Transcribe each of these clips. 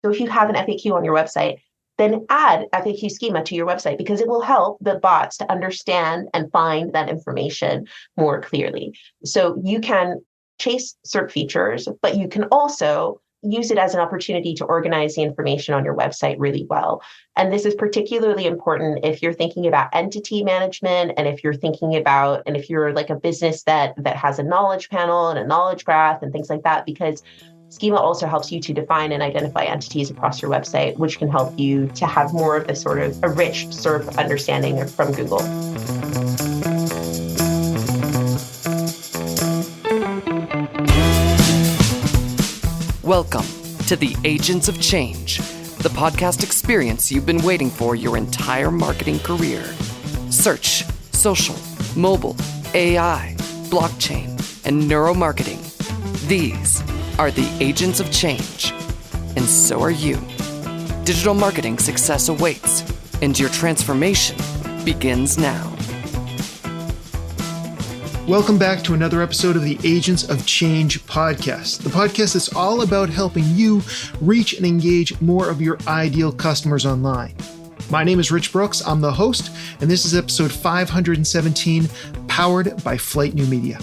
So if you have an FAQ on your website, then add FAQ schema to your website because it will help the bots to understand and find that information more clearly. So you can chase SERP features, but you can also use it as an opportunity to organize the information on your website really well. And this is particularly important if you're thinking about entity management and if you're like a business that has a knowledge panel and a knowledge graph and things like that, because schema also helps you to define and identify entities across your website, which can help you to have more of this sort of a rich SERP understanding from Google. Welcome to the Agents of Change, the podcast experience you've been waiting for your entire marketing career. Search, social, mobile, AI, blockchain, and neuromarketing. These are the Agents of Change, and so are you. Digital marketing success awaits, and your transformation begins now. Welcome back to another episode of the Agents of Change podcast, the podcast that's all about helping you reach and engage more of your ideal customers online. My name is Rich Brooks. I'm the host, and this is episode 517, powered by Flight New Media.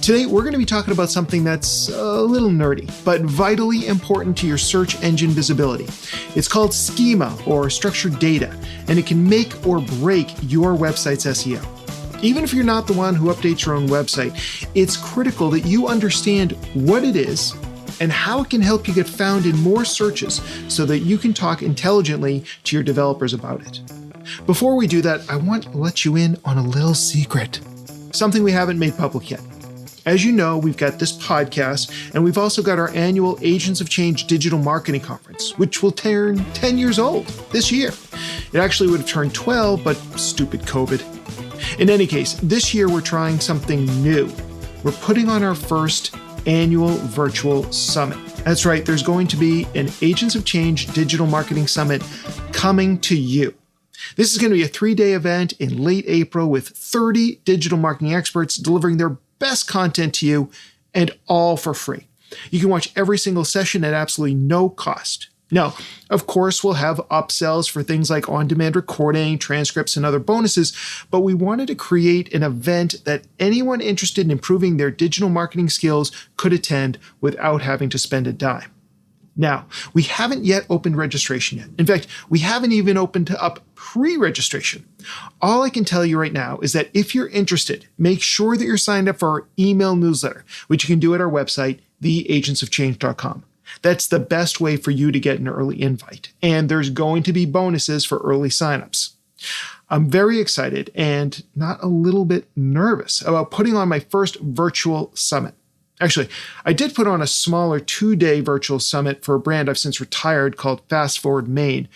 Today, we're going to be talking about something that's a little nerdy, but vitally important to your search engine visibility. It's called schema, or structured data, and it can make or break your website's SEO. Even if you're not the one who updates your own website, it's critical that you understand what it is and how it can help you get found in more searches so that you can talk intelligently to your developers about it. Before we do that, I want to let you in on a little secret, something we haven't made public yet. As you know, we've got this podcast, and we've also got our annual Agents of Change Digital Marketing Conference, which will turn 10 years old this year. It actually would have turned 12, but stupid COVID. In any case, this year we're trying something new. We're putting on our first annual virtual summit. That's right, there's going to be an Agents of Change Digital Marketing Summit coming to you. This is going to be a 3-day event in late April with 30 digital marketing experts delivering their best content to you, and all for free. You can watch every single session at absolutely no cost. Now, of course, we'll have upsells for things like on-demand recording, transcripts, and other bonuses, but we wanted to create an event that anyone interested in improving their digital marketing skills could attend without having to spend a dime. Now, we haven't yet opened registration yet. In fact, we haven't even opened up pre-registration. All I can tell you right now is that if you're interested, make sure that you're signed up for our email newsletter, which you can do at our website, theagentsofchange.com. That's the best way for you to get an early invite. And there's going to be bonuses for early signups. I'm very excited and not a little bit nervous about putting on my first virtual summit. Actually, I did put on a smaller 2-day virtual summit for a brand I've since retired called Fast Forward Maine,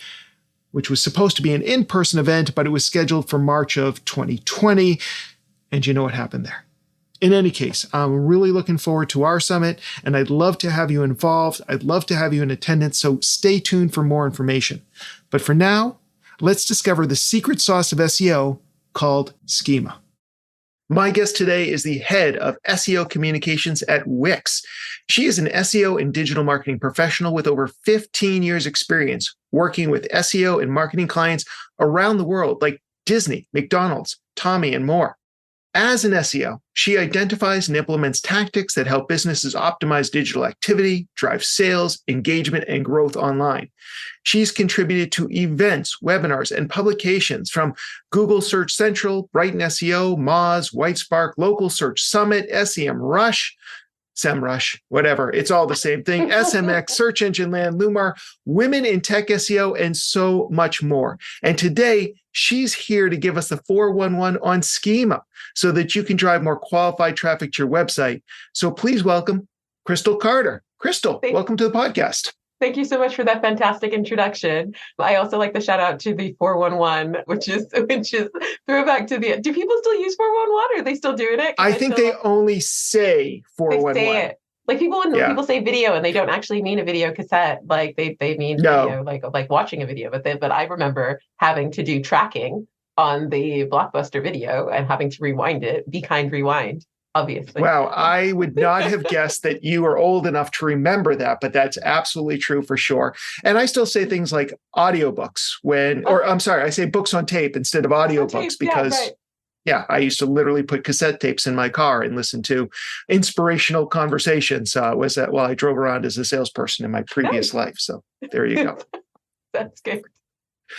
which was supposed to be an in-person event, but it was scheduled for March of 2020. And you know what happened there. In any case, I'm really looking forward to our summit, and I'd love to have you involved. I'd love to have you in attendance, so stay tuned for more information. But for now, let's discover the secret sauce of SEO called schema. My guest today is the head of SEO communications at Wix. She is an SEO and digital marketing professional with over 15 years experience working with SEO and marketing clients around the world like Disney, McDonald's, Tommy, and more. As an SEO, she identifies and implements tactics that help businesses optimize digital activity, drive sales, engagement, and growth online. She's contributed to events, webinars, and publications from Google Search Central, Brighton SEO, Moz, Whitespark, Local Search Summit, SEMrush, whatever. It's all the same thing. SMX, Search Engine Land, Lumar, Women in Tech SEO, and so much more. And today, she's here to give us the 411 on schema so that you can drive more qualified traffic to your website. So please welcome Crystal Carter. Crystal, welcome to the podcast. Thank you so much for that fantastic introduction. I also like the shout out to the 411, which is throwback to the. Do people still use 411? Are they still doing it? I think they only say 411. They say it. Like people say video and they don't actually mean a video cassette. Like they mean video, like watching a video. But I remember having to do tracking on the Blockbuster video and having to rewind it. Be Kind Rewind. obviously. Wow, I would not have guessed that you are old enough to remember that, but that's absolutely true for sure. And I still say things like audiobooks or I'm sorry, I say books on tape instead of audiobooks because yeah, I used to literally put cassette tapes in my car and listen to inspirational conversations while I drove around as a salesperson in my previous life. So there you go. That's good.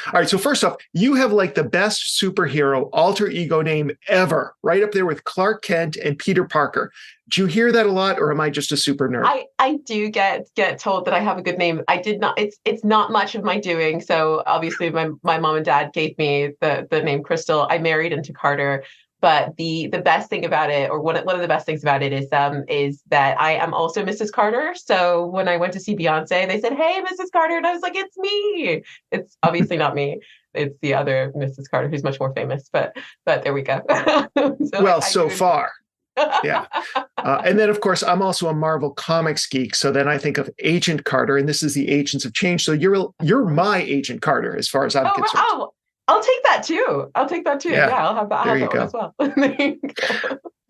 All right. So first off, you have like the best superhero alter ego name ever, right up there with Clark Kent and Peter Parker. Do you hear that a lot, or am I just a super nerd? I do get told that I have a good name. I did not. It's not much of my doing. So obviously, my mom and dad gave me the name Crystal. I married into Carter. But the best thing about it, or one of the best things about it, is that I am also Mrs. Carter. So when I went to see Beyonce, they said, "Hey, Mrs. Carter," and I was like, "It's me." It's obviously not me. It's the other Mrs. Carter, who's much more famous. But there we go. So far. Yeah. And then, of course, I'm also a Marvel Comics geek. So then I think of Agent Carter, and this is the Agents of Change. So you're my Agent Carter, as far as I'm concerned. Oh, I'll take that too. Yeah, I'll have that one as well.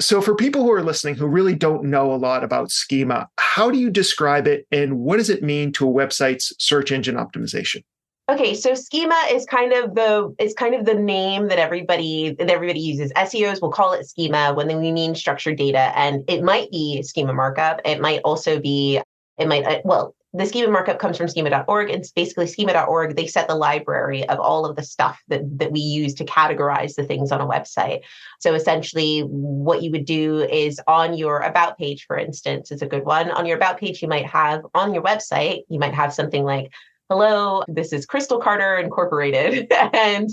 So for people who are listening who really don't know a lot about schema, how do you describe it, and what does it mean to a website's search engine optimization? Okay, so schema is kind of the name that everybody uses. SEOs will call it schema when we mean structured data, and it might be schema markup. It might also be the schema markup comes from schema.org. It's basically schema.org. They set the library of all of the stuff that we use to categorize the things on a website. So essentially what you would do is on your about page, for instance, is a good one. On your about page, you might have on your website, you might have something like, "Hello, this is Crystal Carter Incorporated, and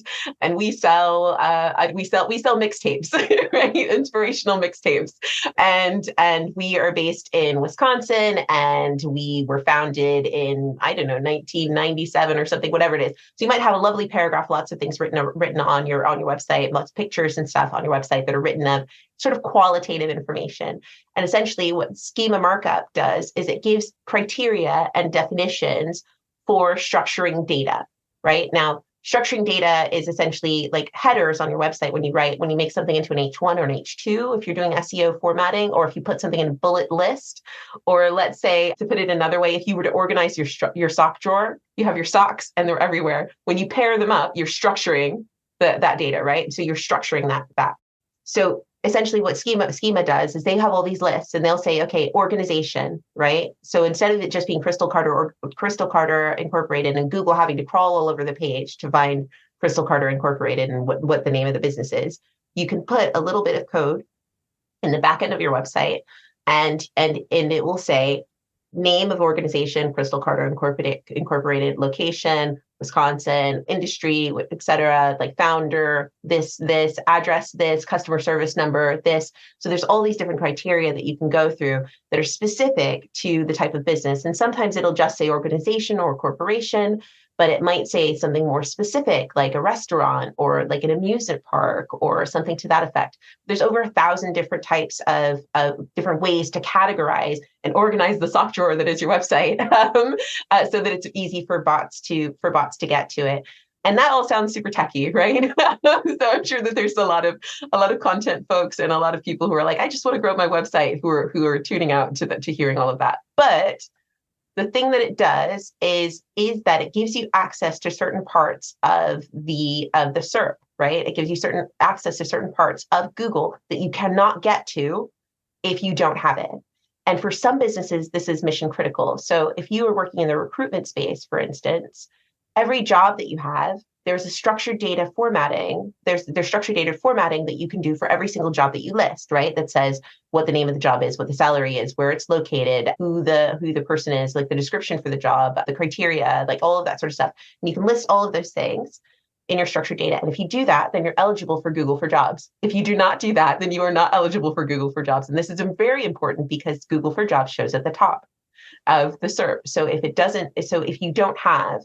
we sell mixtapes, right? Inspirational mixtapes, and we are based in Wisconsin, and we were founded in 1997 or something, whatever it is." So you might have a lovely paragraph, lots of things written on your website, lots of pictures and stuff on your website that are written of sort of qualitative information. And essentially, what schema markup does is it gives criteria and definitions for structuring data, right? Now, structuring data is essentially like headers on your website when you make something into an H1 or an H2, if you're doing SEO formatting, or if you put something in a bullet list, or let's say, to put it another way, if you were to organize your sock drawer, you have your socks and they're everywhere. When you pair them up, you're structuring that data, right? So you're structuring that. So essentially what schema does is they have all these lists and they'll say, okay, organization, right? So instead of it just being Crystal Carter Incorporated and Google having to crawl all over the page to find Crystal Carter Incorporated and what the name of the business is, you can put a little bit of code in the back end of your website and it will say name of organization, Crystal Carter Incorporated, location, Wisconsin, industry, et cetera, like founder, this, address, this, customer service number, this. So there's all these different criteria that you can go through that are specific to the type of business. And sometimes it'll just say organization or corporation, but it might say something more specific, like a restaurant or like an amusement park or something to that effect. There's over 1,000 different types of different ways to categorize and organize the sock drawer that is your website, so that it's easy for bots to get to it. And that all sounds super techy, right? So I'm sure that there's a lot of content folks and a lot of people who are like, I just want to grow my website, who are tuning out to hearing all of that. But the thing that it does is that it gives you access to certain parts of the SERP, right? It gives you certain access to certain parts of Google that you cannot get to if you don't have it. And for some businesses, this is mission critical. So if you are working in the recruitment space, for instance, every job that you have, there's a structured data formatting. There's structured data formatting that you can do for every single job that you list, right? That says what the name of the job is, what the salary is, where it's located, who the person is, like the description for the job, the criteria, like all of that sort of stuff. And you can list all of those things in your structured data. And if you do that, then you're eligible for Google for Jobs. If you do not do that, then you are not eligible for Google for Jobs. And this is very important because Google for Jobs shows at the top of the SERP. So if you don't have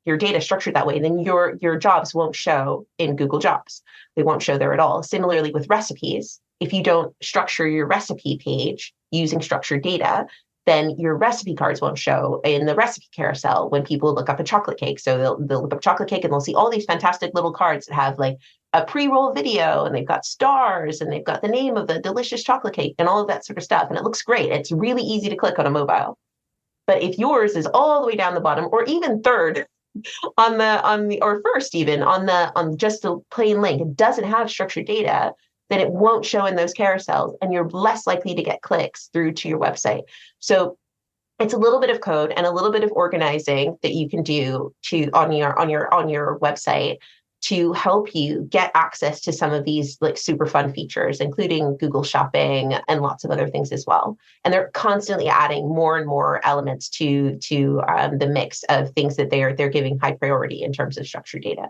your data structured that way, then your jobs won't show in Google Jobs. They won't show there at all. Similarly with recipes, if you don't structure your recipe page using structured data, then your recipe cards won't show in the recipe carousel when people look up a chocolate cake. So they'll look up chocolate cake and they'll see all these fantastic little cards that have like a pre-roll video, and they've got stars, and they've got the name of the delicious chocolate cake and all of that sort of stuff. And it looks great. It's really easy to click on a mobile. But if yours is all the way down the bottom, or even third on the or first even on just the plain link, it doesn't have structured data, then it won't show in those carousels, and you're less likely to get clicks through to your website. So it's a little bit of code and a little bit of organizing that you can do on your website to help you get access to some of these like super fun features, including Google Shopping and lots of other things as well. And they're constantly adding more and more elements to the mix of things that they're giving high priority in terms of structured data.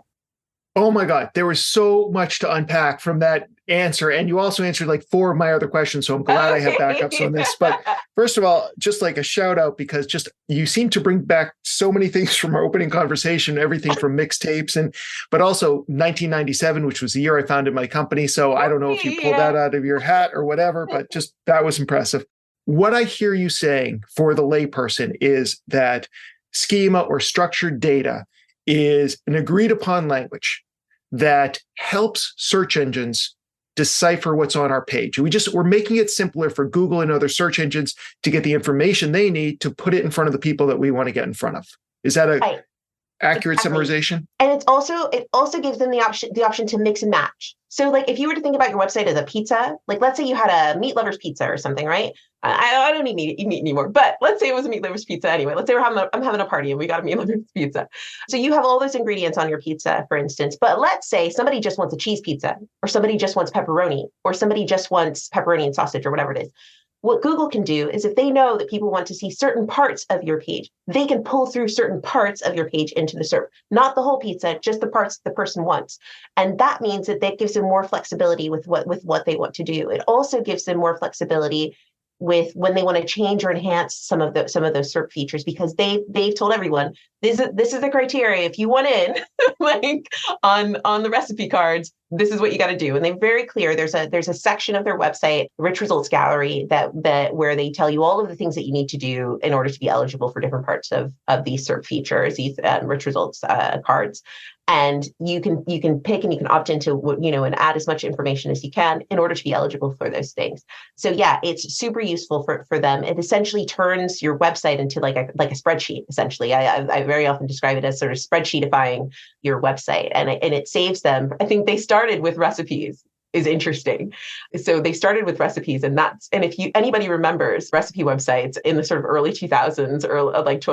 Oh my God, there was so much to unpack from that answer. And you also answered like 4 of my other questions. So I'm glad I have backups on this. But first of all, just like a shout out, because just you seem to bring back so many things from our opening conversation, everything from mixtapes but also 1997, which was the year I founded my company. So I don't know if you pulled that out of your hat or whatever, but just that was impressive. What I hear you saying for the layperson is that schema or structured data is an agreed upon language that helps search engines decipher what's on our page. We're making it simpler for Google and other search engines to get the information they need to put it in front of the people that we want to get in front of. Is that a accurate summarization? And it also gives them the option to mix and match. So like if you were to think about your website as a pizza, like let's say you had a meat lovers pizza or something, right? I don't eat meat anymore, but let's say it was a meat lovers pizza anyway. Let's say I'm having a party and we got a meat lovers pizza. So you have all those ingredients on your pizza, for instance, but let's say somebody just wants a cheese pizza, or somebody just wants pepperoni, or somebody just wants pepperoni and sausage, or whatever it is. What Google can do is if they know that people want to see certain parts of your page, they can pull through certain parts of your page into the SERP, not the whole pizza, just the parts the person wants. And that means that gives them more flexibility with what they want to do. It also gives them more flexibility with when they want to change or enhance some of those SERP features, because they've told everyone this is the criteria. If you want in, like on the recipe cards, this is what you got to do. And they're very clear. There's a section of their website, Rich Results Gallery, that where they tell you all of the things that you need to do in order to be eligible for different parts of these SERP features, these Rich Results cards. And you can pick and you can opt into and add as much information as you can in order to be eligible for those things. So yeah, it's super useful for them. It essentially turns your website into like a spreadsheet. Essentially, I very often describe it as sort of spreadsheetifying your website, and it saves them. I think they started with recipes. Is interesting. So they started with recipes, and if anybody remembers recipe websites in the sort of early 2000s or like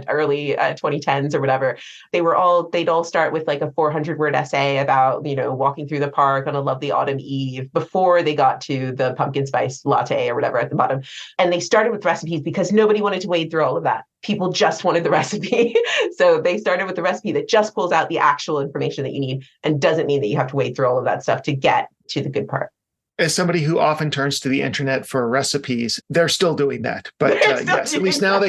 early 2010s or whatever, they'd all start with like a 400-word essay about, walking through the park on a lovely autumn eve before they got to the pumpkin spice latte or whatever at the bottom. And they started with recipes because nobody wanted to wade through all of that. People just wanted the recipe. So they started with the recipe that just pulls out the actual information that you need and doesn't mean that you have to wade through all of that stuff to get to the good part. As somebody who often turns to the internet for recipes, they're still doing that. But yes, at least now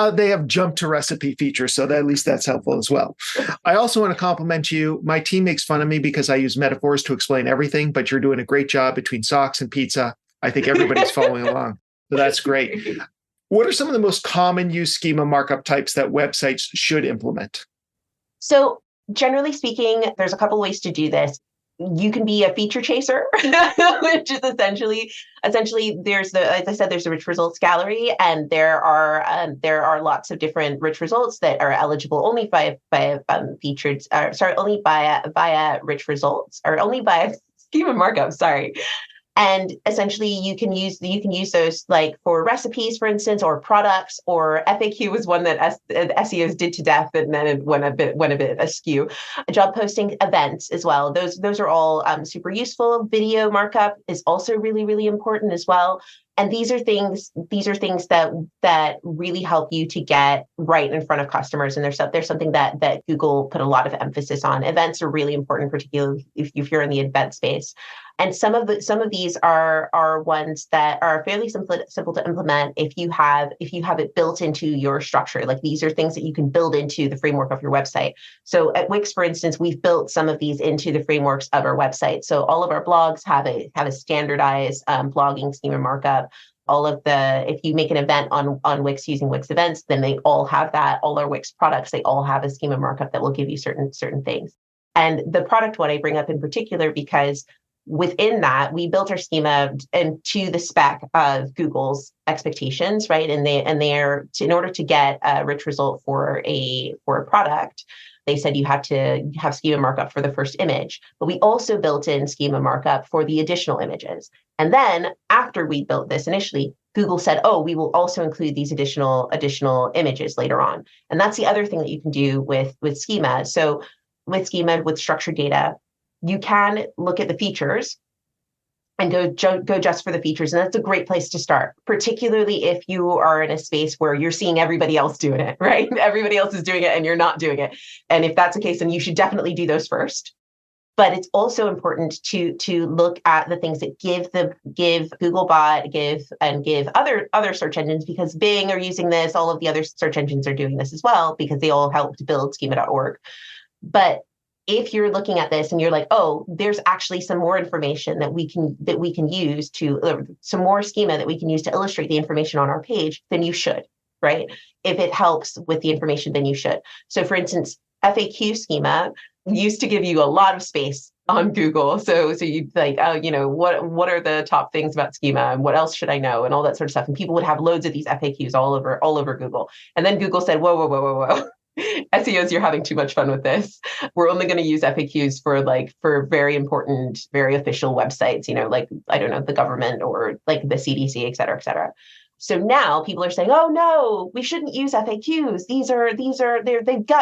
they have jumped to recipe features. So that, at least that's helpful as well. I also want to compliment you. My team makes fun of me because I use metaphors to explain everything, but you're doing a great job between socks and pizza. I think everybody's following along. So that's great. What are some of the most common used schema markup types that websites should implement? So generally speaking, there's a couple ways to do this. You can be a feature chaser, which is essentially there's as I said, there's the Rich Results Gallery, and there are lots of different rich results that are eligible only via rich results, or only by schema markup. Sorry. And essentially, you can use those like for recipes, for instance, or products, or FAQ was one that SEOs did to death, and then it went a bit askew. Job posting, events as well. Those are all super useful. Video markup is also really, really important as well. And these are things that really help you to get right in front of customers. And there's something that Google put a lot of emphasis on. Events are really important, particularly if you're in the event space. And some of these are ones that are fairly simple to implement if you have it built into your structure. Like these are things that you can build into the framework of your website. So at Wix, for instance, we've built some of these into the frameworks of our website. So all of our blogs have a standardized blogging schema markup. all of the, if you make an event on Wix using Wix events, then they all have that. All our Wix products, they all have a schema markup that will give you certain things. And the product one I bring up in particular because within that, we built our schema and to the spec of Google's expectations, right? And they're in order to get a rich result for a product, they said you have to have schema markup for the first image, but we also built in schema markup for the additional images. And then after we built this initially, Google said, oh, we will also include these additional images later on. And that's the other thing that you can do with schema. So with schema, with structured data, you can look at the features and go just for the features. And that's a great place to start, particularly if you are in a space where you're seeing everybody else doing it, right? Everybody else is doing it and you're not doing it. And if that's the case, then you should definitely do those first. But it's also important to look at the things that give Googlebot, give other search engines, because Bing are using this, all of the other search engines are doing this as well, because they all helped build schema.org. But if you're looking at this and you're like, oh, there's actually some more information that we can use to some more schema that we can use to illustrate the information on our page, then you should, right? If it helps with the information, then you should. So for instance, FAQ schema used to give you a lot of space on Google. So you'd like, oh, what are the top things about schema and what else should I know and all that sort of stuff. And people would have loads of these FAQs all over Google. And then Google said, whoa. SEOs, you're having too much fun with this. We're only going to use FAQs for very important, very official websites, like, I don't know, the government or like the CDC, et cetera, et cetera. So now people are saying, oh no, we shouldn't use FAQs.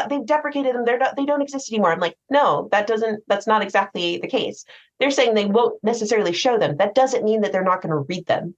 They've deprecated them. They don't exist anymore. I'm like, no, that's not exactly the case. They're saying they won't necessarily show them. That doesn't mean that they're not going to read them.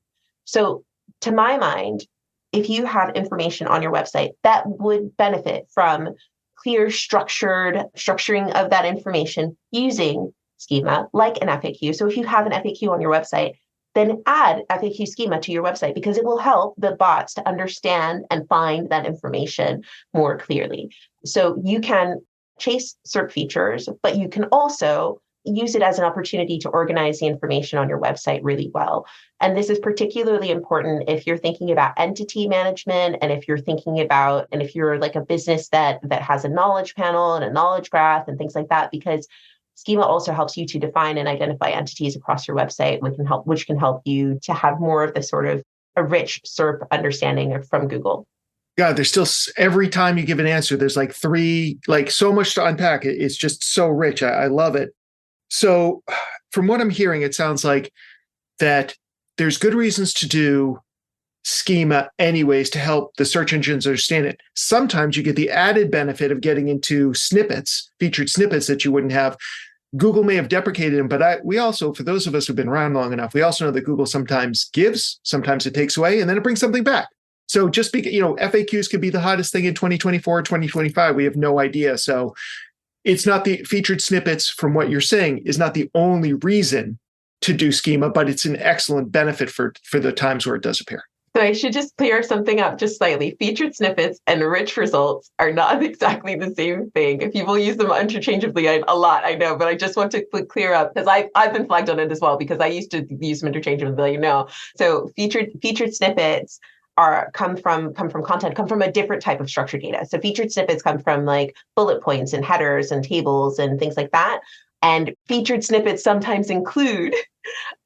So to my mind, if you have information on your website that would benefit from clear structuring of that information using schema like an FAQ. So if you have an FAQ on your website, then add FAQ schema to your website because it will help the bots to understand and find that information more clearly. So you can chase SERP features, but you can also use it as an opportunity to organize the information on your website really well. And this is particularly important if you're thinking about entity management and if you're like a business that has a knowledge panel and a knowledge graph and things like that, because schema also helps you to define and identify entities across your website, which can help you to have more of the sort of a rich SERP understanding from Google. God, there's still, every time you give an answer, there's like so much to unpack. It's just so rich. I love it. So from what I'm hearing, it sounds like that there's good reasons to do schema anyways to help the search engines understand it. Sometimes you get the added benefit of getting into featured snippets that you wouldn't have. Google may have deprecated them, but we also, for those of us who've been around long enough, we also know that Google sometimes gives, sometimes it takes away, and then it brings something back. So just FAQs could be the hottest thing in 2024, 2025. We have no idea. So it's not the featured snippets from what you're saying is not the only reason to do schema, but it's an excellent benefit for the times where it does appear. So I should just clear something up just slightly. Featured snippets and rich results are not exactly the same thing. People use them interchangeably a lot, I know, but I just want to clear up because I've been flagged on it as well because I used to use them interchangeably, So featured snippets come from a different type of structured data. So featured snippets come from like bullet points and headers and tables and things like that. And featured snippets sometimes include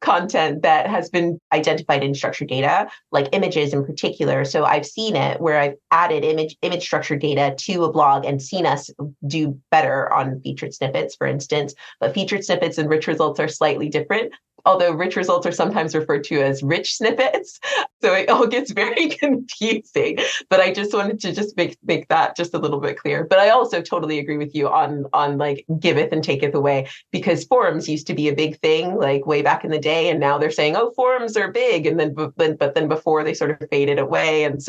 content that has been identified in structured data, like images in particular. So I've seen it where I've added image structured data to a blog and seen us do better on featured snippets, for instance. But featured snippets and rich results are slightly different. Although rich results are sometimes referred to as rich snippets. So it all gets very confusing. But I just wanted to just make that just a little bit clear. But I also totally agree with you on like giveth and taketh away, because forums used to be a big thing like way back in the day. And now they're saying, oh, forums are big. And then before they sort of faded away and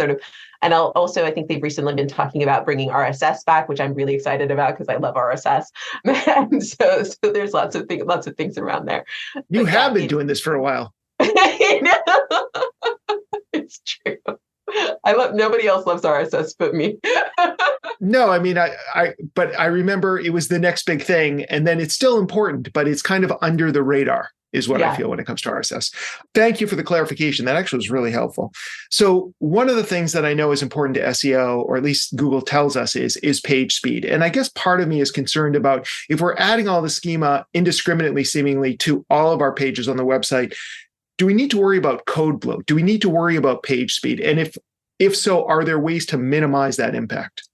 I think they've recently been talking about bringing RSS back, which I'm really excited about because I love RSS. And so there's lots of things around there. You have been doing this for a while. It's true. Nobody else loves RSS but me. No, I mean, but I remember it was the next big thing, and then it's still important, but it's kind of under the radar. is what I feel when it comes to RSS. Thank you for the clarification. That actually was really helpful. So one of the things that I know is important to SEO, or at least Google tells us, is page speed. And I guess part of me is concerned about if we're adding all the schema indiscriminately, seemingly, to all of our pages on the website, do we need to worry about code bloat? Do we need to worry about page speed? And if so, are there ways to minimize that impact?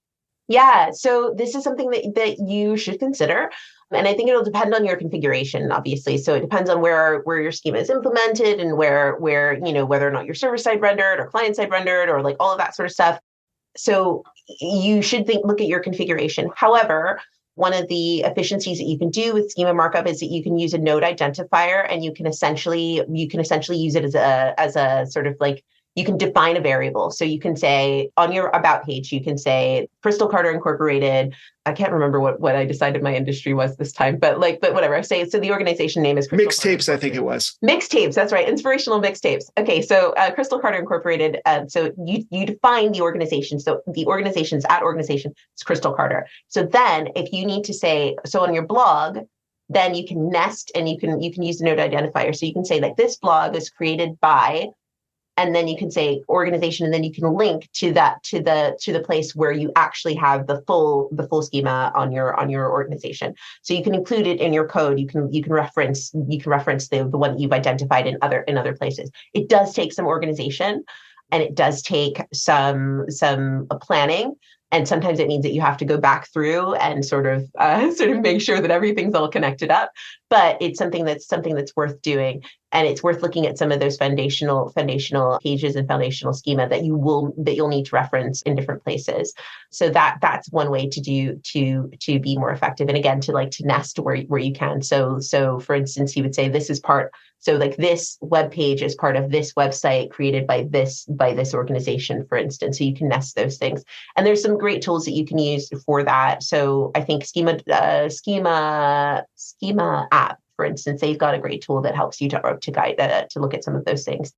Yeah, so this is something that you should consider. And I think it'll depend on your configuration, obviously. So it depends on where your schema is implemented and where whether or not your server side rendered or client side rendered or like all of that sort of stuff. So you should look at your configuration. However, one of the efficiencies that you can do with schema markup is that you can use a node identifier, and you can essentially use it as a sort of like, you can define a variable. So you can say on your about page, you can say Crystal Carter Incorporated. I can't remember what I decided my industry was this time, but whatever I say. So the organization name is Crystal Mixtapes, I think it was. Mixtapes, that's right. Inspirational Mixtapes. Okay, so Crystal Carter Incorporated. So you define the organization. So the organization's organization is Crystal Carter. So then if you need to say, so on your blog, then you can nest and you can use the node identifier. So you can say like this blog is created by, and then you can say organization, and then you can link to the place where you actually have the full schema on your organization. So you can include it in your code. You can reference the one that you've identified in other places. It does take some organization, and it does take some planning. And sometimes it means that you have to go back through and sort of make sure that everything's all connected up. But it's something that's worth doing, and it's worth looking at some of those foundational pages and foundational schema that you'll need to reference in different places. So that's one way to be more effective. And again, to nest where you can. So for instance, you would say this is part. So like this web page is part of this website created by this organization, for instance. So you can nest those things. And there's some great tools that you can use for that. So I think Schema app, for instance, they've got a great tool that helps you to guide to look at some of those things.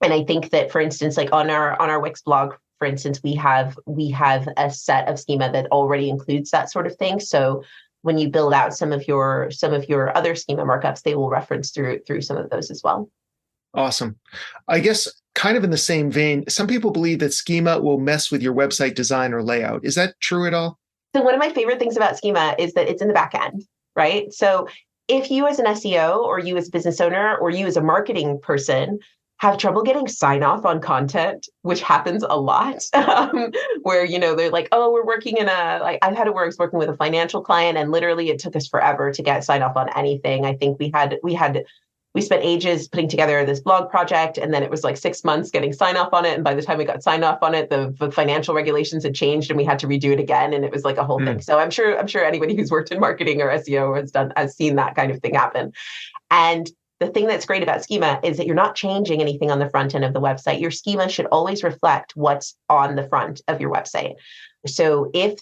And I think that, for instance, like on our Wix blog, for instance, we have a set of schema that already includes that sort of thing. So when you build out some of your other schema markups, they will reference through some of those as well. Awesome. I guess kind of in the same vein, some people believe that schema will mess with your website design or layout. Is that true at all? So one of my favorite things about schema is that it's in the back end, right? So if you as an SEO or you as a business owner or you as a marketing person have trouble getting sign off on content, which happens a lot, where, they're like, oh, we're working I've had it where I was working with a financial client, and literally it took us forever to get sign off on anything. I think we spent ages putting together this blog project, and then it was like 6 months getting sign off on it. And by the time we got signed off on it, the financial regulations had changed and we had to redo it again. And it was like a whole thing. So I'm sure anybody who's worked in marketing or SEO has seen that kind of thing happen. And the thing that's great about schema is that you're not changing anything on the front end of the website. Your schema should always reflect what's on the front of your website. So if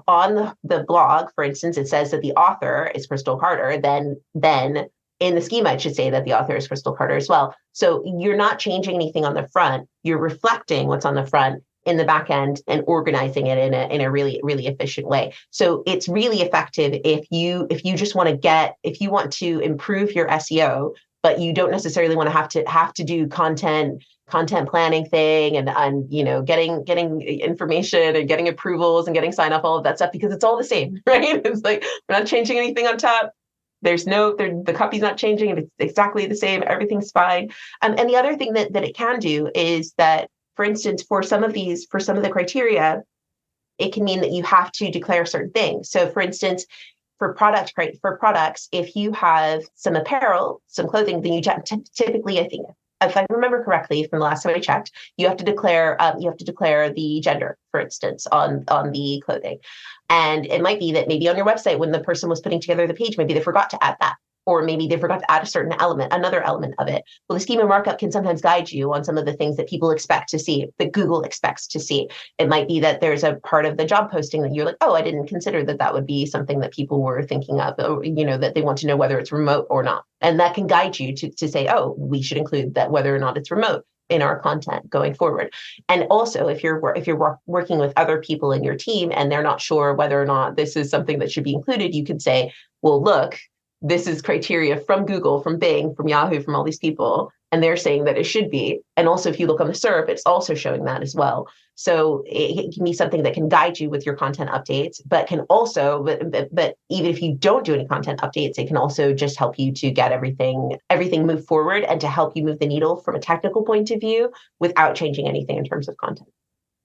on the blog, for instance, it says that the author is Crystal Carter, then in the schema, it should say that the author is Crystal Carter as well. So you're not changing anything on the front. You're reflecting what's on the front in the back end and organizing it in a really, really efficient way. So it's really effective if you want to improve your SEO, but you don't necessarily want to have to do content planning thing and getting information and getting approvals and getting sign off, all of that stuff, because it's all the same, right? It's like, we're not changing anything on top. The copy's not changing. It's exactly the same. Everything's fine. And the other thing that it can do is that, for instance, for some of the criteria, it can mean that you have to declare certain things. So for instance, for products, if you have some apparel, some clothing, then you typically, I think, if I remember correctly from the last time I checked, you have to declare the gender, for instance, on the clothing. And it might be that maybe on your website, when the person was putting together the page, maybe they forgot to add that, or maybe they forgot to add another element of it. Well, the schema markup can sometimes guide you on some of the things that people expect to see, that Google expects to see. It might be that there's a part of the job posting that you're like, oh, I didn't consider that would be something that people were thinking of, or, that they want to know whether it's remote or not. And that can guide you to say, oh, we should include that whether or not it's remote in our content going forward. And also, if you're working with other people in your team and they're not sure whether or not this is something that should be included, you could say, well, look, this is criteria from Google, from Bing, from Yahoo, from all these people, and they're saying that it should be. And also, if you look on the SERP, it's also showing that as well. So it can be something that can guide you with your content updates, but can also, but even if you don't do any content updates, it can also just help you to get everything move forward and to help you move the needle from a technical point of view without changing anything in terms of content.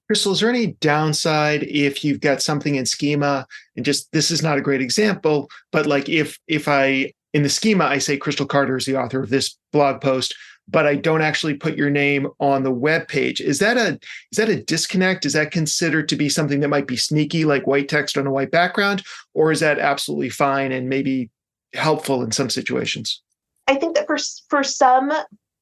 Crystal, is there any downside if you've got something in schema and just, this is not a great example, but like if I, in the schema, I say Crystal Carter is the author of this blog post, but I don't actually put your name on the web page. Is that a disconnect? Is that considered to be something that might be sneaky, like white text on a white background? Or is that absolutely fine and maybe helpful in some situations? I think that for some,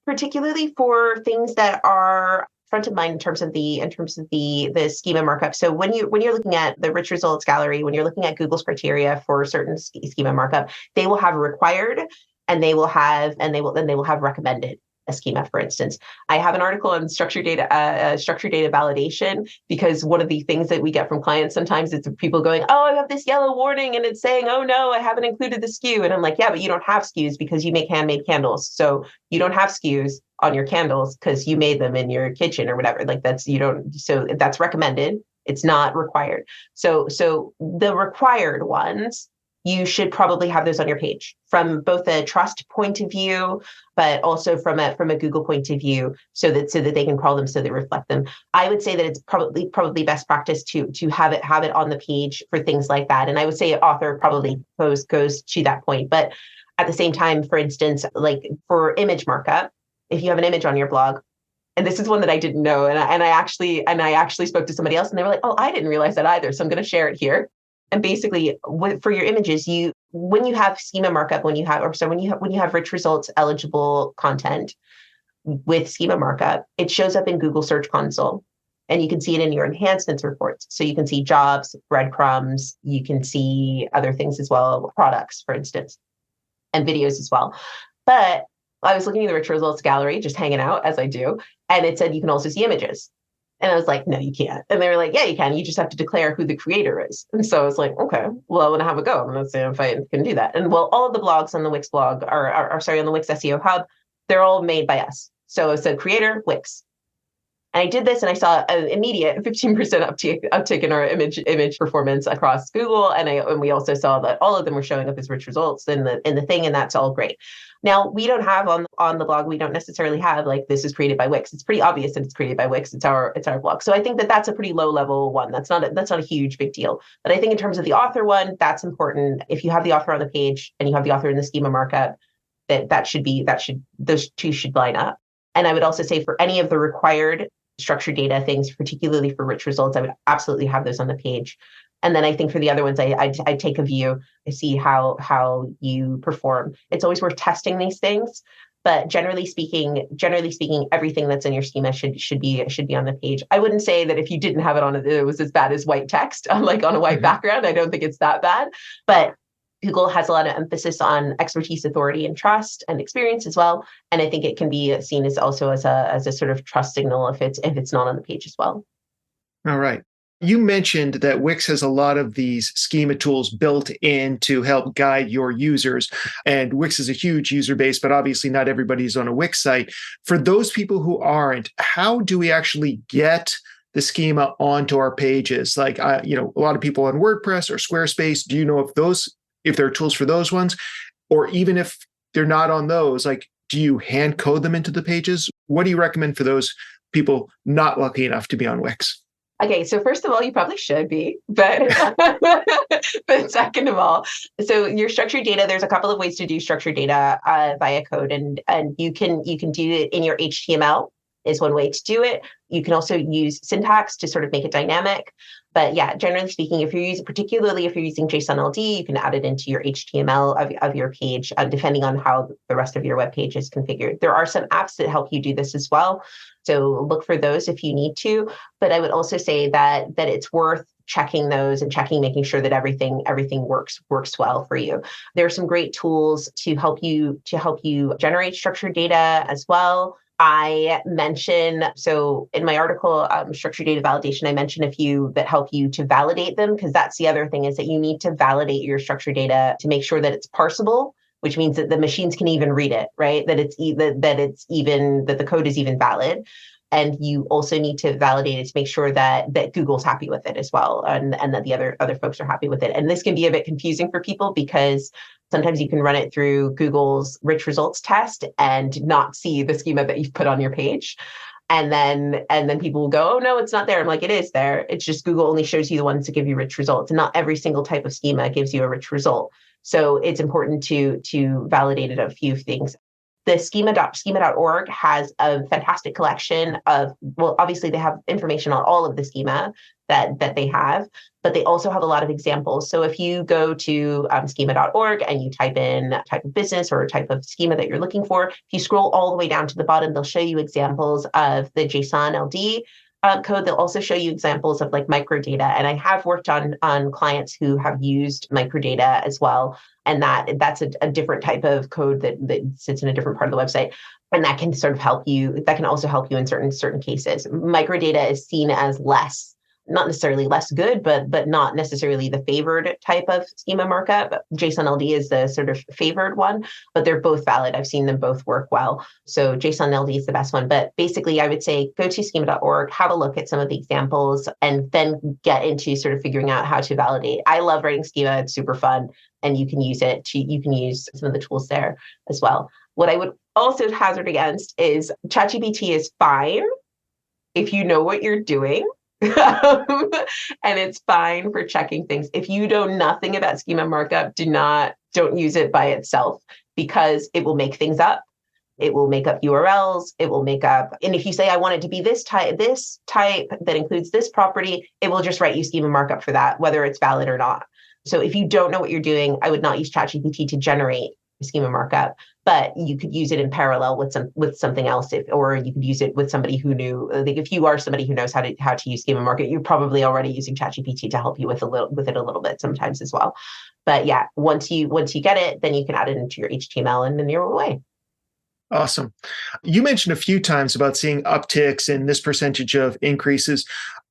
particularly for things that are front of mind in terms of the schema markup. So when you're looking at the rich results gallery, when you're looking at Google's criteria for certain schema markup, they will have required and they will have recommended a schema. For instance, I have an article on structured data validation, because one of the things that we get from clients sometimes is people going, oh, I have this yellow warning and it's saying, oh no, I haven't included the SKU. And I'm like, yeah, but you don't have SKUs because you make handmade candles. So you don't have SKUs on your candles because you made them in your kitchen or whatever. Like so that's recommended. It's not required. So the required ones, you should probably have those on your page from both a trust point of view, but also from a Google point of view, so that they can crawl them, so they reflect them. I would say that it's probably best practice to have it on the page for things like that. And I would say author probably goes to that point. But at the same time, for instance, like for image markup, if you have an image on your blog, and this is one that I didn't know, and I actually spoke to somebody else, and they were like, oh, I didn't realize that either. So I'm going to share it here. And basically, for your images, when you have schema markup, when you have rich results eligible content with schema markup, it shows up in Google Search Console, and you can see it in your enhancements reports. So you can see jobs, breadcrumbs, you can see other things as well, products, for instance, and videos as well. But I was looking at the rich results gallery, just hanging out as I do, and it said you can also see images. And I was like, no, you can't. And they were like, yeah, you can. You just have to declare who the creator is. And so I was like, okay, well, I'm going to have a go. I'm going to see if I can do that. And well, all of the blogs on the Wix blog on the Wix SEO hub, they're all made by us. So it said creator, Wix. And I did this and I saw an immediate 15% uptick in our image performance across Google. And we also saw that all of them were showing up as rich results in the thing. And that's all great. Now, we don't have on the blog, we don't necessarily have like, this is created by Wix. It's pretty obvious that it's created by Wix. It's our blog. So I think that that's a pretty low level one. That's not a huge big deal. But I think in terms of the author one, that's important. If you have the author on the page and you have the author in the schema markup, those two should line up. And I would also say for any of the required structured data things, particularly for rich results, I would absolutely have those on the page. And then I think for the other ones, I take a view, I see how you perform. It's always worth testing these things, but generally speaking, everything that's in your schema should be on the page. I wouldn't say that if you didn't have it on it was as bad as white text, like on a white background. I don't think it's that bad, but Google has a lot of emphasis on expertise, authority, and trust and experience as well. And I think it can be seen as also as a sort of trust signal if it's not on the page as well. All right. You mentioned that Wix has a lot of these schema tools built in to help guide your users. And Wix is a huge user base, but obviously not everybody's on a Wix site. For those people who aren't, how do we actually get the schema onto our pages? Like, a lot of people on WordPress or Squarespace, do you know if there are tools for those ones? Or even if they're not on those, like, do you hand code them into the pages? What do you recommend for those people not lucky enough to be on Wix? Okay, so first of all, you probably should be, but but second of all, so your structured data, there's a couple of ways to do structured data via code, and you can do it in your HTML is one way to do it. You can also use syntax to sort of make it dynamic. But yeah, generally speaking, particularly if you're using JSON LD, you can add it into your HTML of your page, depending on how the rest of your web page is configured. There are some apps that help you do this as well. So look for those if you need to. But I would also say that it's worth checking those and making sure that everything works well for you. There are some great tools to help you generate structured data as well. I mention, so in my article, structured data validation, I mention a few that help you to validate them, because that's the other thing, is that you need to validate your structured data to make sure that it's parsable which means that the machines can even read it, right? That the code is even valid. And you also need to validate it to make sure that Google's happy with it as well, and that the other folks are happy with it. And this can be a bit confusing for people because sometimes you can run it through Google's rich results test and not see the schema that you've put on your page. And then people will go, oh no, it's not there. I'm like, it is there. It's just Google only shows you the ones that give you rich results, and not every single type of schema gives you a rich result. So it's important to validate it a few things. The schema.org has a fantastic collection of, well, obviously they have information on all of the schema that they have, but they also have a lot of examples. So if you go to schema.org and you type in type of business or type of schema that you're looking for, if you scroll all the way down to the bottom, they'll show you examples of the JSON LD code. They'll also show you examples of like microdata. And I have worked on clients who have used microdata as well. And that's a different type of code that sits in a different part of the website. And that can sort of help you. That can also help you in certain cases. Microdata is seen as not necessarily less good, but not necessarily the favored type of schema markup. JSON LD is the sort of favored one, but they're both valid. I've seen them both work well. So JSON LD is the best one. But basically, I would say go to schema.org, have a look at some of the examples, and then get into sort of figuring out how to validate. I love writing schema. It's super fun. And you can use some of the tools there as well. What I would also hazard against is ChatGPT is fine if you know what you're doing. And it's fine for checking things. If you know nothing about schema markup, don't use it by itself, because it will make things up. It will make up URLs. It will make up, and if you say, I want it to be this type that includes this property, it will just write you schema markup for that, whether it's valid or not. So if you don't know what you're doing, I would not use ChatGPT to generate schema markup, but you could use it in parallel with something else, or you could use it with somebody who knew. Like if you are somebody who knows how to use schema markup, you're probably already using ChatGPT to help you with it a little bit sometimes as well. But yeah, once you get it, then you can add it into your HTML and then you're away. Awesome. You mentioned a few times about seeing upticks in this percentage of increases.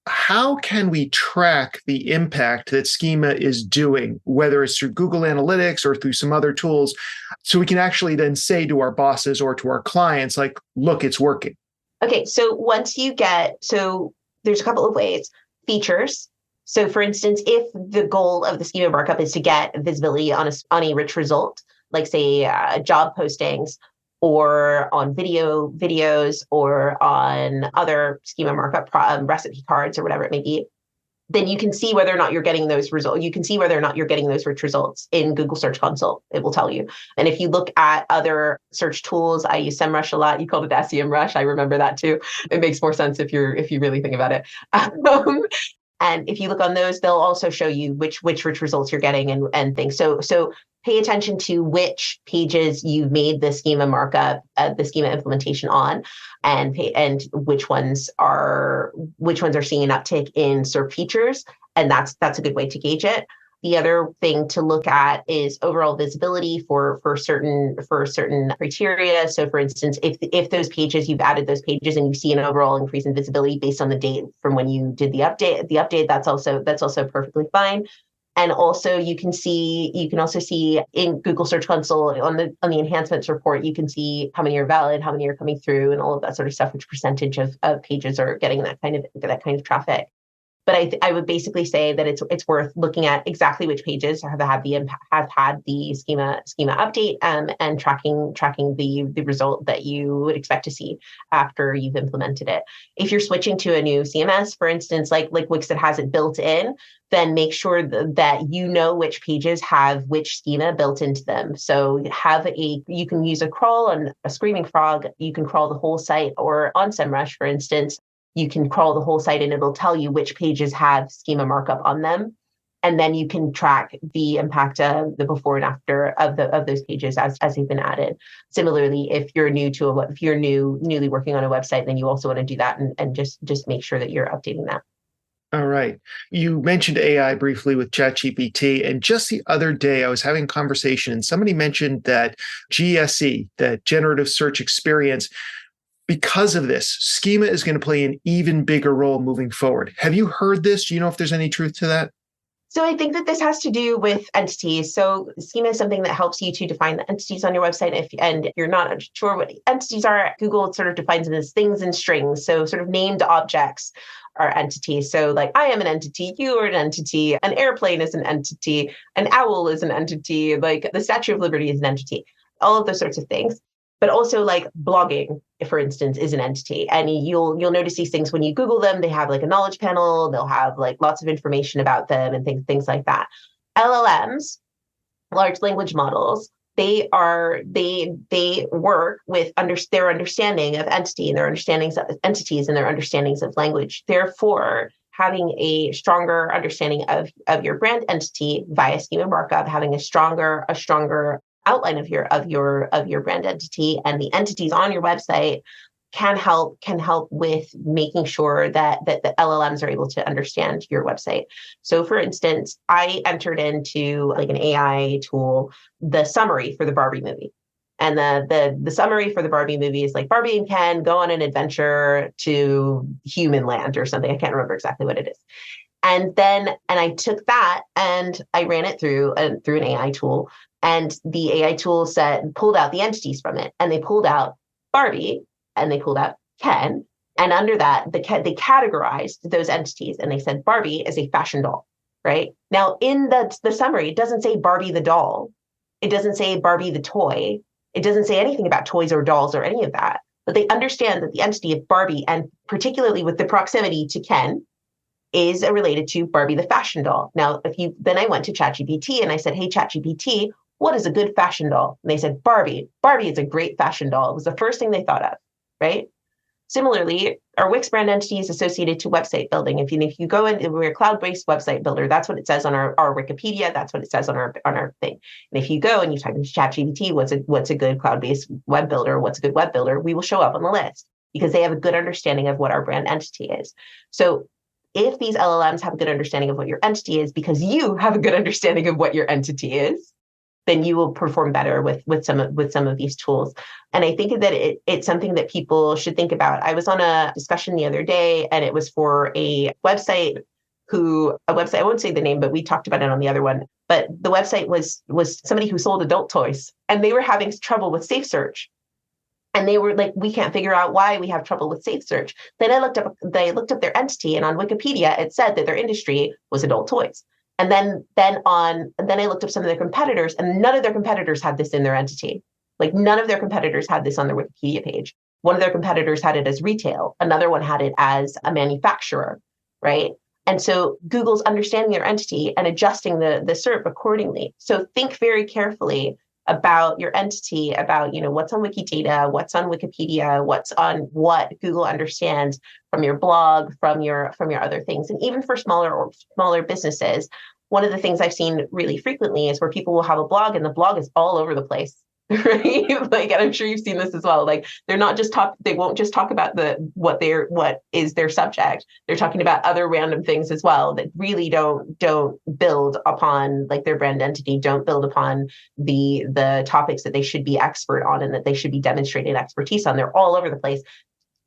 How can we track the impact that schema is doing, whether it's through Google Analytics or through some other tools, so we can actually then say to our bosses or to our clients, like, look, it's working? Okay, so there's a couple of ways. Features. So for instance, if the goal of the schema markup is to get visibility on a rich result, like say job postings, or on videos, or on other schema markup recipe cards or whatever it may be, then you can see whether or not you're getting those results. You can see whether or not you're getting those rich results in Google Search Console. It will tell you. And if you look at other search tools, I use SEMrush a lot. You called it SEMrush. I remember that too. It makes more sense if you really think about it. And if you look on those, they'll also show you which rich results you're getting and things. So pay attention to which pages you've made the schema markup, the schema implementation on, and which ones are seeing an uptick in SERP features, and that's a good way to gauge it. The other thing to look at is overall visibility for certain criteria. So for instance, if those pages, you've added those pages and you see an overall increase in visibility based on the date from when you did the update, that's also perfectly fine. And also you can also see in Google Search Console on the enhancements report, you can see how many are valid, how many are coming through, and all of that sort of stuff, which percentage of pages are getting that kind of traffic. But I would basically say that it's worth looking at exactly which pages have had the schema update, and tracking the result that you would expect to see after you've implemented it. If you're switching to a new CMS, for instance, like Wix that has it built in, then make sure that you know which pages have which schema built into them. So you can use a crawl on a Screaming Frog, you can crawl the whole site, or on SEMrush, for instance, you can crawl the whole site and it'll tell you which pages have schema markup on them. And then you can track the impact of the before and after of those pages as they've been added. Similarly, if you're newly working on a website, then you also want to do that and just make sure that you're updating that. All right. You mentioned AI briefly with ChatGPT, and just the other day I was having a conversation and somebody mentioned that GSE, that generative search experience, because of this, schema is going to play an even bigger role moving forward. Have you heard this? Do you know if there's any truth to that? So I think that this has to do with entities. So schema is something that helps you to define the entities on your website. And you're not sure what entities are, Google sort of defines them as things and strings. So sort of named objects are entities. So like I am an entity, you are an entity, an airplane is an entity, an owl is an entity, like the Statue of Liberty is an entity, all of those sorts of things. But also like blogging, for instance, is an entity. And you'll notice these things when you Google them. They have like a knowledge panel, they'll have like lots of information about them and things like that. LLMs, large language models, they work with their understanding of entity and their understandings of entities and their understandings of language. Therefore, having a stronger understanding of your brand entity via schema markup, having a stronger outline of your brand entity and the entities on your website can help with making sure that the LLMs are able to understand your website. So for instance, I entered into like an AI tool the summary for the Barbie movie. And the summary for the Barbie movie is like Barbie and Ken go on an adventure to human land or something. I can't remember exactly what it is. And I took that and I ran it through an AI tool. And the AI tool pulled out the entities from it. And they pulled out Barbie and they pulled out Ken. And under that, they categorized those entities. And they said Barbie is a fashion doll, right? Now, in the summary, it doesn't say Barbie the doll. It doesn't say Barbie the toy. It doesn't say anything about toys or dolls or any of that. But they understand that the entity of Barbie, and particularly with the proximity to Ken, is related to Barbie the fashion doll. Now, then I went to ChatGPT and I said, hey, ChatGPT, what is a good fashion doll? And they said, Barbie. Barbie is a great fashion doll. It was the first thing they thought of, right? Similarly, our Wix brand entity is associated to website building. If you go in, we're a cloud-based website builder. That's what it says on our Wikipedia. That's what it says on our thing. And if you go and you type into ChatGPT, what's a good cloud-based web builder? What's a good web builder? We will show up on the list because they have a good understanding of what our brand entity is. So if these LLMs have a good understanding of what your entity is because you have a good understanding of what your entity is, then you will perform better with some of these tools. And I think that it's something that people should think about. I was on a discussion the other day, and it was for a website. I won't say the name, but we talked about it on the other one. But the website was somebody who sold adult toys, and they were having trouble with safe search. And they were like, we can't figure out why we have trouble with safe search. Then they looked up their entity, and on Wikipedia, it said that their industry was adult toys. And then I looked up some of their competitors, and none of their competitors had this in their entity. Like none of their competitors had this on their Wikipedia page. One of their competitors had it as retail. Another one had it as a manufacturer, right? And so Google's understanding their entity and adjusting the SERP accordingly. So think very carefully about your entity, about what's on Wikidata, what's on Wikipedia, what's on what Google understands from your blog, from your other things. And even for smaller businesses, one of the things I've seen really frequently is where people will have a blog and the blog is all over the place. Right? Like, and I'm sure you've seen this as well. Like they won't just talk about what is their subject. They're talking about other random things as well that really don't build upon like their brand entity, don't build upon the topics that they should be expert on and that they should be demonstrating expertise on. They're all over the place.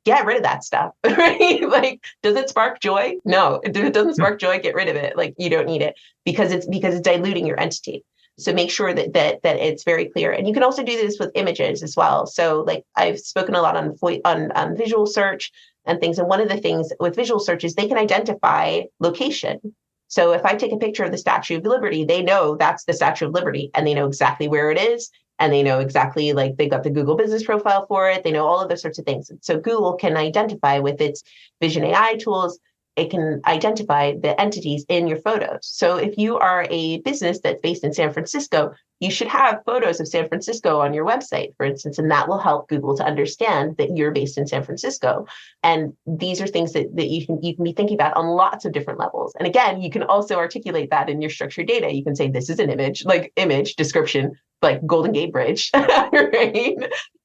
Get rid of that stuff, right? Like, does it spark joy? No, if it doesn't spark joy, get rid of it. Like, you don't need it because it's diluting your entity. So make sure that it's very clear. And you can also do this with images as well. So like I've spoken a lot on visual search and things. And one of the things with visual search is they can identify location. So if I take a picture of the Statue of Liberty, they know that's the Statue of Liberty and they know exactly where it is. And they know exactly, like they got the Google business profile for it. They know all of those sorts of things. So Google can identify with its Vision AI tools, it can identify the entities in your photos. So if you are a business that's based in San Francisco, you should have photos of San Francisco on your website, for instance, and that will help Google to understand that you're based in San Francisco. And these are things that you can be thinking about on lots of different levels. And again, you can also articulate that in your structured data. You can say, this is an image description, like Golden Gate Bridge, right?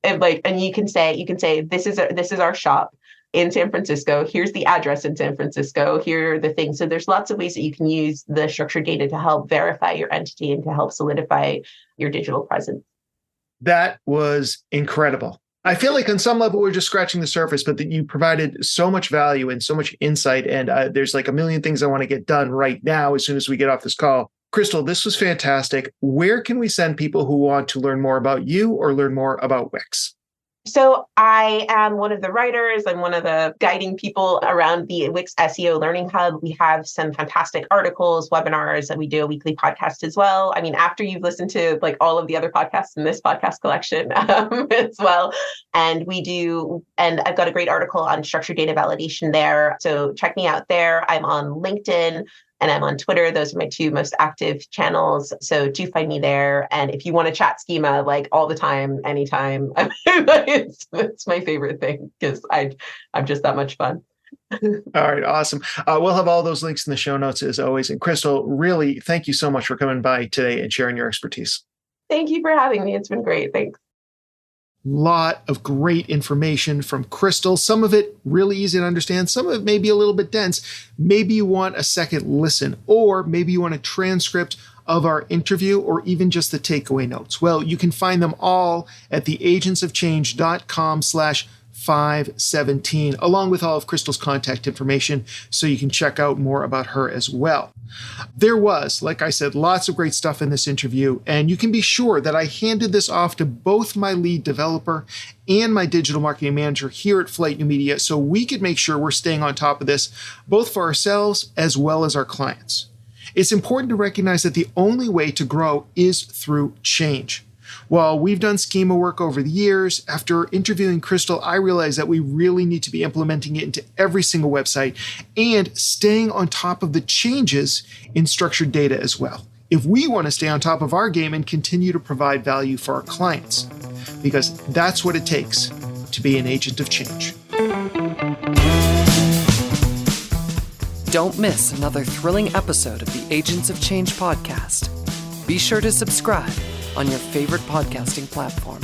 And you can say, this is our shop in San Francisco. Here's the address in San Francisco. Here are the things. So there's lots of ways that you can use the structured data to help verify your entity and to help solidify your digital presence. That was incredible. I feel like on some level, we're just scratching the surface, but that you provided so much value and so much insight. And there's like a million things I want to get done right now as soon as we get off this call. Crystal, this was fantastic. Where can we send people who want to learn more about you or learn more about Wix? So I am one of the writers. I'm one of the guiding people around the Wix SEO Learning Hub. We have some fantastic articles, webinars, and we do a weekly podcast as well. I mean, after you've listened to like all of the other podcasts in this podcast collection as well. And I've got a great article on structured data validation there. So check me out there. I'm on LinkedIn. And I'm on Twitter. Those are my two most active channels. So do find me there. And if you want to chat schema like all the time, anytime, it's my favorite thing because I'm just that much fun. All right, awesome. We'll have all those links in the show notes as always. And Crystal, really, thank you so much for coming by today and sharing your expertise. Thank you for having me. It's been great. Thanks. Lot of great information from Crystal. Some of it really easy to understand. Some of it may be a little bit dense. Maybe you want a second listen, or maybe you want a transcript of our interview, or even just the takeaway notes. Well, you can find them all at theagentsofchange.com/517, along with all of Crystal's contact information, so you can check out more about her as well. There was, like I said, lots of great stuff in this interview, and you can be sure that I handed this off to both my lead developer and my digital marketing manager here at Flight New Media so we could make sure we're staying on top of this, both for ourselves as well as our clients. It's important to recognize that the only way to grow is through change. While we've done schema work over the years, after interviewing Crystal, I realized that we really need to be implementing it into every single website and staying on top of the changes in structured data as well, if we want to stay on top of our game and continue to provide value for our clients, because that's what it takes to be an agent of change. Don't miss another thrilling episode of the Agents of Change podcast. Be sure to subscribe on your favorite podcasting platform.